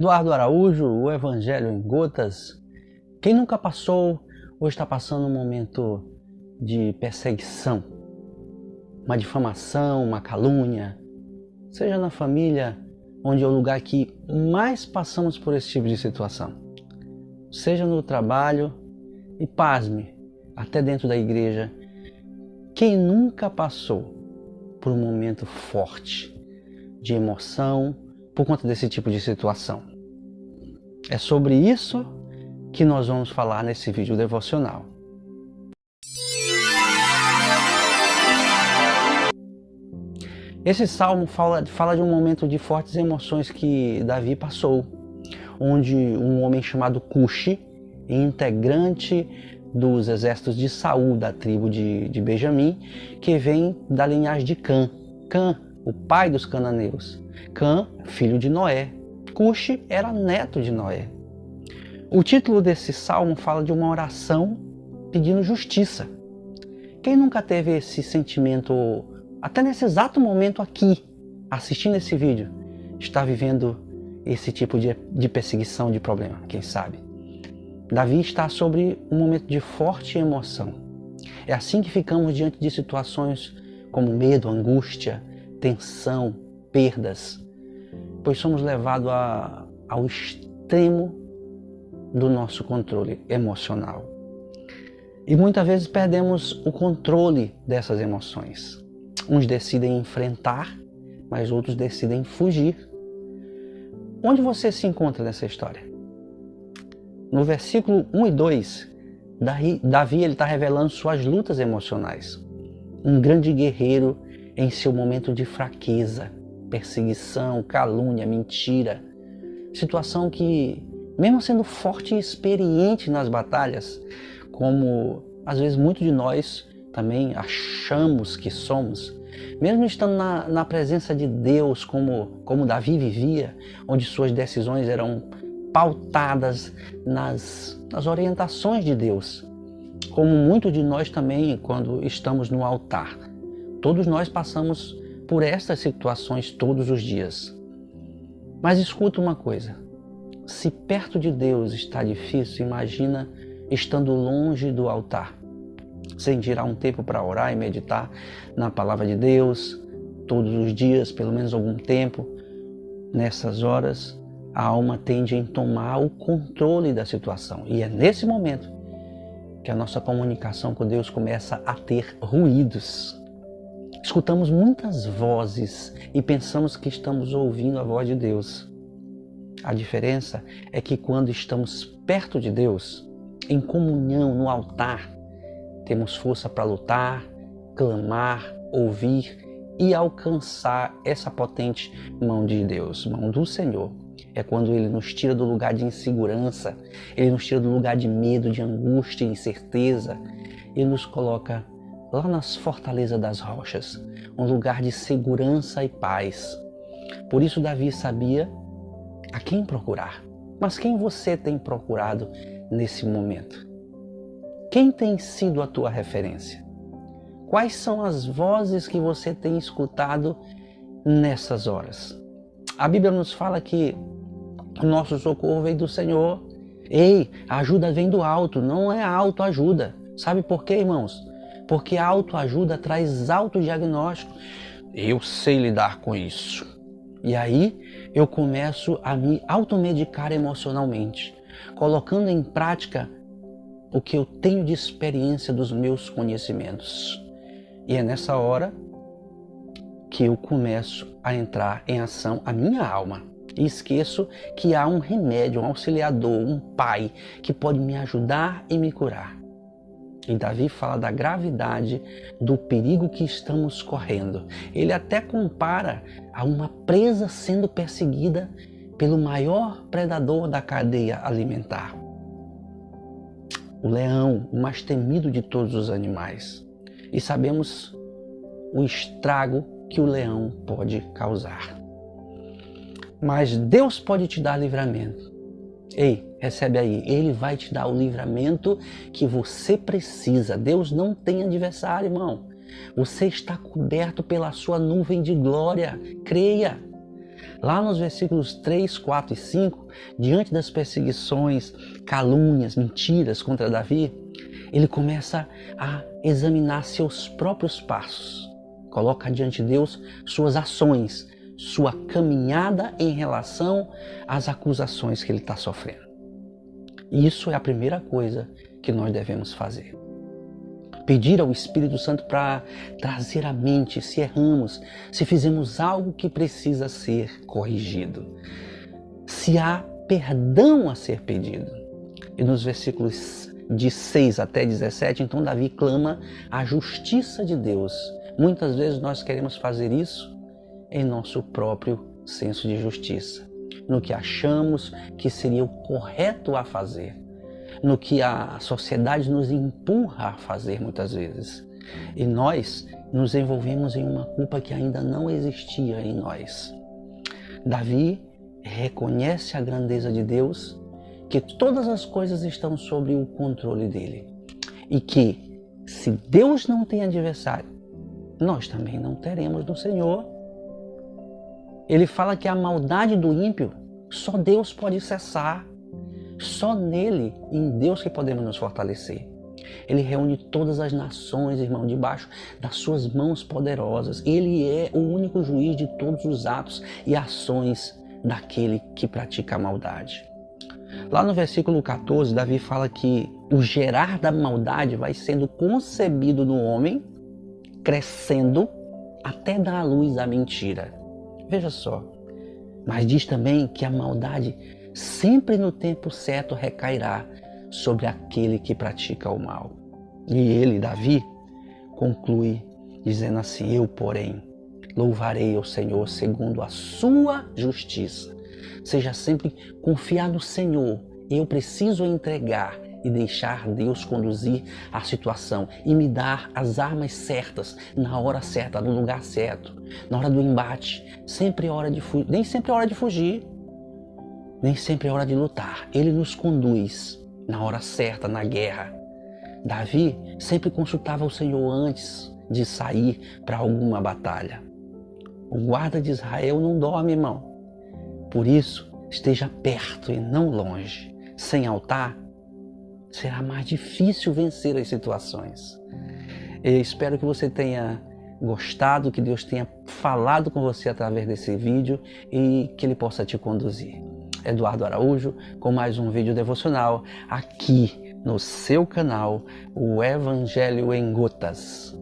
Eduardo Araújo, o Evangelho em Gotas. Quem nunca passou ou está passando um momento de perseguição, uma difamação, uma calúnia, seja na família, onde é o lugar que mais passamos por esse tipo de situação, seja no trabalho e, pasme, até dentro da igreja. Quem nunca passou por um momento forte de emoção por conta desse tipo de situação? É sobre isso que nós vamos falar nesse vídeo devocional. Esse salmo fala de um momento de fortes emoções que Davi passou, onde um homem chamado Cuxi, integrante dos exércitos de Saul, da tribo de Benjamim, que vem da linhagem de Cã, o pai dos cananeus. Cã, filho de Noé. Cuxi era neto de Noé. O título desse salmo fala de uma oração pedindo justiça. Quem nunca teve esse sentimento, até nesse exato momento aqui, assistindo esse vídeo, está vivendo esse tipo de perseguição, de problema, quem sabe? Davi está sobre um momento de forte emoção. É assim que ficamos diante de situações como medo, angústia, tensão, perdas, pois somos levados ao extremo do nosso controle emocional. E muitas vezes perdemos o controle dessas emoções. Uns decidem enfrentar, mas outros decidem fugir. Onde você se encontra nessa história? No versículo 1 e 2, Davi está revelando suas lutas emocionais. Um grande guerreiro em seu momento de fraqueza, perseguição, calúnia, mentira. Situação que, mesmo sendo forte e experiente nas batalhas, como às vezes muitos de nós também achamos que somos, mesmo estando na presença de Deus, como Davi vivia, onde suas decisões eram pautadas nas orientações de Deus, como muitos de nós também quando estamos no altar. Todos nós passamos por estas situações todos os dias. Mas escuta uma coisa, se perto de Deus está difícil, imagina estando longe do altar, sem tirar um tempo para orar e meditar na palavra de Deus, todos os dias, pelo menos algum tempo. Nessas horas, a alma tende a tomar o controle da situação. E é nesse momento que a nossa comunicação com Deus começa a ter ruídos. Escutamos muitas vozes e pensamos que estamos ouvindo a voz de Deus. A diferença é que quando estamos perto de Deus, em comunhão no altar, temos força para lutar, clamar, ouvir e alcançar essa potente mão de Deus, mão do Senhor. É quando Ele nos tira do lugar de insegurança, Ele nos tira do lugar de medo, de angústia e incerteza. Ele nos coloca lá nas fortalezas das rochas, um lugar de segurança e paz. Por isso Davi sabia a quem procurar. Mas quem você tem procurado nesse momento? Quem tem sido a tua referência? Quais são as vozes que você tem escutado nessas horas? A Bíblia nos fala que o nosso socorro vem do Senhor. Ei, a ajuda vem do alto, não é a autoajuda. Sabe por quê, irmãos? Porque a autoajuda traz autodiagnóstico. Eu sei lidar com isso. E aí eu começo a me automedicar emocionalmente, colocando em prática o que eu tenho de experiência dos meus conhecimentos. E é nessa hora que eu começo a entrar em ação a minha alma. E esqueço que há um remédio, um auxiliador, um pai que pode me ajudar e me curar. E Davi fala da gravidade do perigo que estamos correndo. Ele até compara a uma presa sendo perseguida pelo maior predador da cadeia alimentar. O leão, o mais temido de todos os animais. E sabemos o estrago que o leão pode causar. Mas Deus pode te dar livramento. Ei, recebe aí, Ele vai te dar o livramento que você precisa. Deus não tem adversário, irmão. Você está coberto pela sua nuvem de glória. Creia. Lá nos versículos 3, 4 e 5, diante das perseguições, calúnias, mentiras contra Davi, ele começa a examinar seus próprios passos. Coloca diante de Deus suas ações, sua caminhada em relação às acusações que ele está sofrendo. Isso é a primeira coisa que nós devemos fazer. Pedir ao Espírito Santo para trazer à mente se erramos, se fizemos algo que precisa ser corrigido, se há perdão a ser pedido. E nos versículos de 6 até 17, então Davi clama a justiça de Deus. Muitas vezes nós queremos fazer isso em nosso próprio senso de justiça, no que achamos que seria o correto a fazer, no que a sociedade nos empurra a fazer muitas vezes. E nós nos envolvemos em uma culpa que ainda não existia em nós. Davi reconhece a grandeza de Deus, que todas as coisas estão sob o controle dele. E que, se Deus não tem adversário, nós também não teremos no Senhor. Ele fala que a maldade do ímpio, só Deus pode cessar. Só nele, em Deus, que podemos nos fortalecer. Ele reúne todas as nações, irmão, debaixo das suas mãos poderosas. Ele é o único juiz de todos os atos e ações daquele que pratica a maldade. Lá no versículo 14, Davi fala que o gerar da maldade vai sendo concebido no homem, crescendo até dar à luz a mentira. Veja só. Mas diz também que a maldade sempre no tempo certo recairá sobre aquele que pratica o mal. E ele, Davi, conclui dizendo assim: eu, porém, louvarei ao Senhor segundo a sua justiça. Seja sempre confiar no Senhor. Eu preciso entregar e deixar Deus conduzir a situação e me dar as armas certas, na hora certa, no lugar certo, na hora do embate. Sempre é hora de fugir, nem sempre é hora de fugir, nem sempre é hora de lutar. Ele nos conduz na hora certa, na guerra. Davi sempre consultava o Senhor antes de sair para alguma batalha. O guarda de Israel não dorme, irmão. Por isso, esteja perto e não longe. Sem altar, será mais difícil vencer as situações. Eu espero que você tenha gostado, que Deus tenha falado com você através desse vídeo e que Ele possa te conduzir. Eduardo Araújo com mais um vídeo devocional aqui no seu canal, o Evangelho em Gotas.